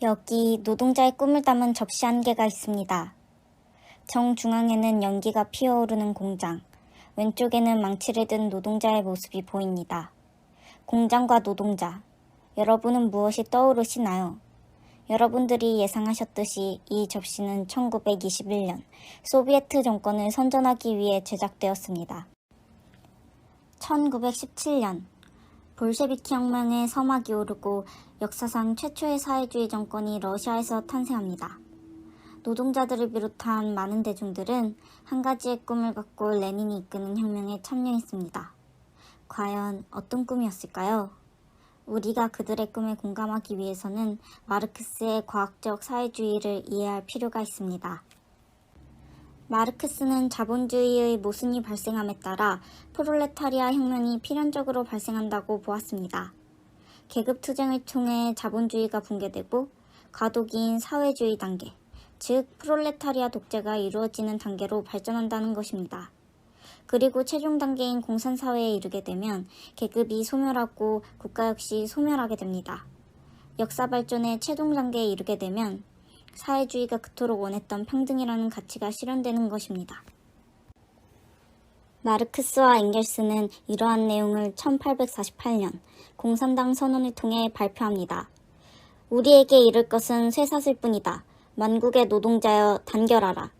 여기 노동자의 꿈을 담은 접시 한 개가 있습니다. 정중앙에는 연기가 피어오르는 공장, 왼쪽에는 망치를 든 노동자의 모습이 보입니다. 공장과 노동자, 여러분은 무엇이 떠오르시나요? 여러분들이 예상하셨듯이 이 접시는 1921년 소비에트 정권을 선전하기 위해 제작되었습니다. 1917년 볼셰비키 혁명의 서막이 오르고 역사상 최초의 사회주의 정권이 러시아에서 탄생합니다. 노동자들을 비롯한 많은 대중들은 한 가지의 꿈을 갖고 레닌이 이끄는 혁명에 참여했습니다. 과연 어떤 꿈이었을까요? 우리가 그들의 꿈에 공감하기 위해서는 마르크스의 과학적 사회주의를 이해할 필요가 있습니다. 마르크스는 자본주의의 모순이 발생함에 따라 프롤레타리아 혁명이 필연적으로 발생한다고 보았습니다. 계급투쟁을 통해 자본주의가 붕괴되고 과도기인 사회주의 단계, 즉 프롤레타리아 독재가 이루어지는 단계로 발전한다는 것입니다. 그리고 최종 단계인 공산사회에 이르게 되면 계급이 소멸하고 국가 역시 소멸하게 됩니다. 역사 발전의 최종 단계에 이르게 되면 사회주의가 그토록 원했던 평등이라는 가치가 실현되는 것입니다. 마르크스와 엥겔스는 이러한 내용을 1848년 공산당 선언을 통해 발표합니다. 우리에게 이를 것은 쇠사슬 뿐이다. 만국의 노동자여 단결하라.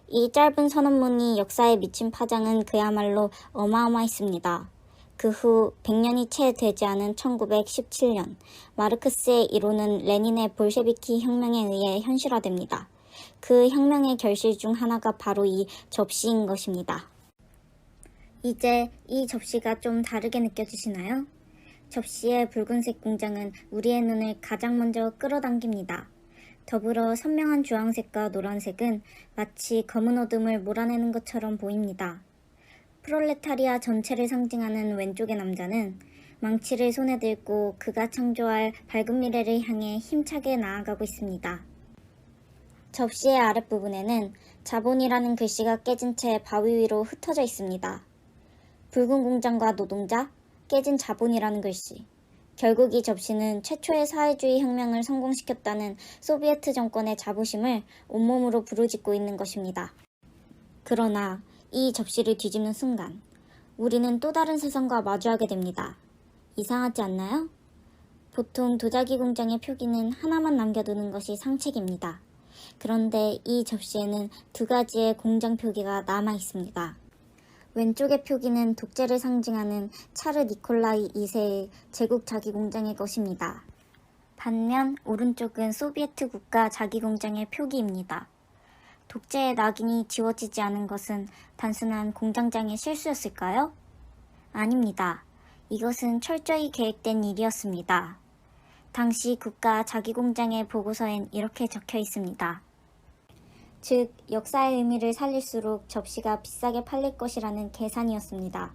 이 짧은 선언문이 역사에 미친 파장은 그야말로 어마어마했습니다. 그 후 100년이 채 되지 않은 1917년 마르크스의 이론은 레닌의 볼셰비키 혁명에 의해 현실화됩니다. 그 혁명의 결실 중 하나가 바로 이 접시인 것입니다. 이제 이 접시가 좀 다르게 느껴지시나요? 접시의 붉은색 공장은 우리의 눈을 가장 먼저 끌어당깁니다. 더불어 선명한 주황색과 노란색은 마치 검은 어둠을 몰아내는 것처럼 보입니다. 프롤레타리아 전체를 상징하는 왼쪽의 남자는 망치를 손에 들고 그가 창조할 밝은 미래를 향해 힘차게 나아가고 있습니다. 접시의 아랫부분에는 자본이라는 글씨가 깨진 채 바위 위로 흩어져 있습니다. 붉은 공장과 노동자, 깨진 자본이라는 글씨. 결국 이 접시는 최초의 사회주의 혁명을 성공시켰다는 소비에트 정권의 자부심을 온몸으로 부르짖고 있는 것입니다. 그러나 이 접시를 뒤집는 순간 우리는 또 다른 세상과 마주하게 됩니다. 이상하지 않나요? 보통 도자기 공장의 표기는 하나만 남겨두는 것이 상책입니다. 그런데 이 접시에는 두 가지의 공장 표기가 남아 있습니다. 왼쪽의 표기는 독재를 상징하는 차르 니콜라이 2세의 제국 자기공장의 것입니다. 반면 오른쪽은 소비에트 국가 자기공장의 표기입니다. 독재의 낙인이 지워지지 않은 것은 단순한 공장장의 실수였을까요? 아닙니다. 이것은 철저히 계획된 일이었습니다. 당시 국가 자기공장의 보고서엔 이렇게 적혀 있습니다. 즉, 역사의 의미를 살릴수록 접시가 비싸게 팔릴 것이라는 계산이었습니다.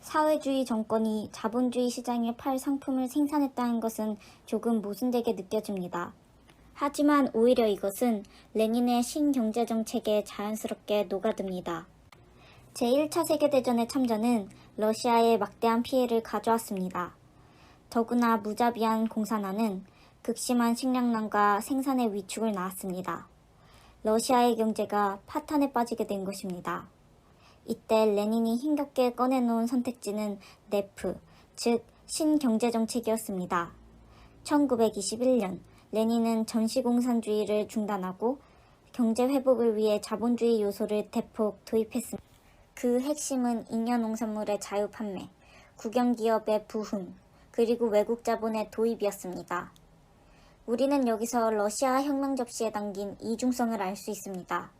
사회주의 정권이 자본주의 시장에 팔 상품을 생산했다는 것은 조금 모순되게 느껴집니다. 하지만 오히려 이것은 레닌의 신경제정책에 자연스럽게 녹아듭니다. 제1차 세계대전의 참전은 러시아에 막대한 피해를 가져왔습니다. 더구나 무자비한 공산화는 극심한 식량난과 생산의 위축을 낳았습니다. 러시아의 경제가 파탄에 빠지게 된 것입니다. 이때 레닌이 힘겹게 꺼내놓은 선택지는 네프, 즉 신경제정책이었습니다. 1921년 레닌은 전시공산주의를 중단하고 경제회복을 위해 자본주의 요소를 대폭 도입했습니다. 그 핵심은 잉여농산물의 자유판매, 국영기업의 부흥, 그리고 외국 자본의 도입이었습니다. 우리는 여기서 러시아 혁명 접시에 담긴 이중성을 알 수 있습니다.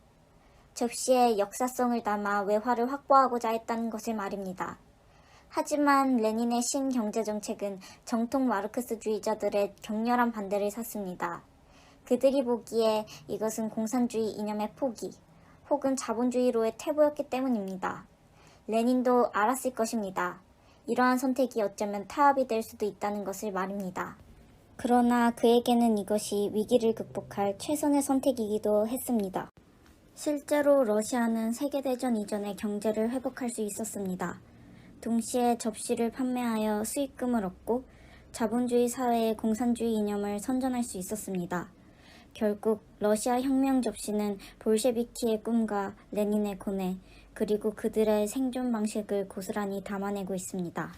접시에 역사성을 담아 외화를 확보하고자 했다는 것을 말입니다. 하지만 레닌의 신경제정책은 정통 마르크스주의자들의 격렬한 반대를 샀습니다. 그들이 보기에 이것은 공산주의 이념의 포기, 혹은 자본주의로의 퇴보였기 때문입니다. 레닌도 알았을 것입니다. 이러한 선택이 어쩌면 타협이 될 수도 있다는 것을 말입니다. 그러나 그에게는 이것이 위기를 극복할 최선의 선택이기도 했습니다. 실제로 러시아는 세계대전 이전의 경제를 회복할 수 있었습니다. 동시에 접시를 판매하여 수익금을 얻고 자본주의 사회의 공산주의 이념을 선전할 수 있었습니다. 결국 러시아 혁명 접시는 볼셰비키의 꿈과 레닌의 고뇌, 그리고 그들의 생존 방식을 고스란히 담아내고 있습니다.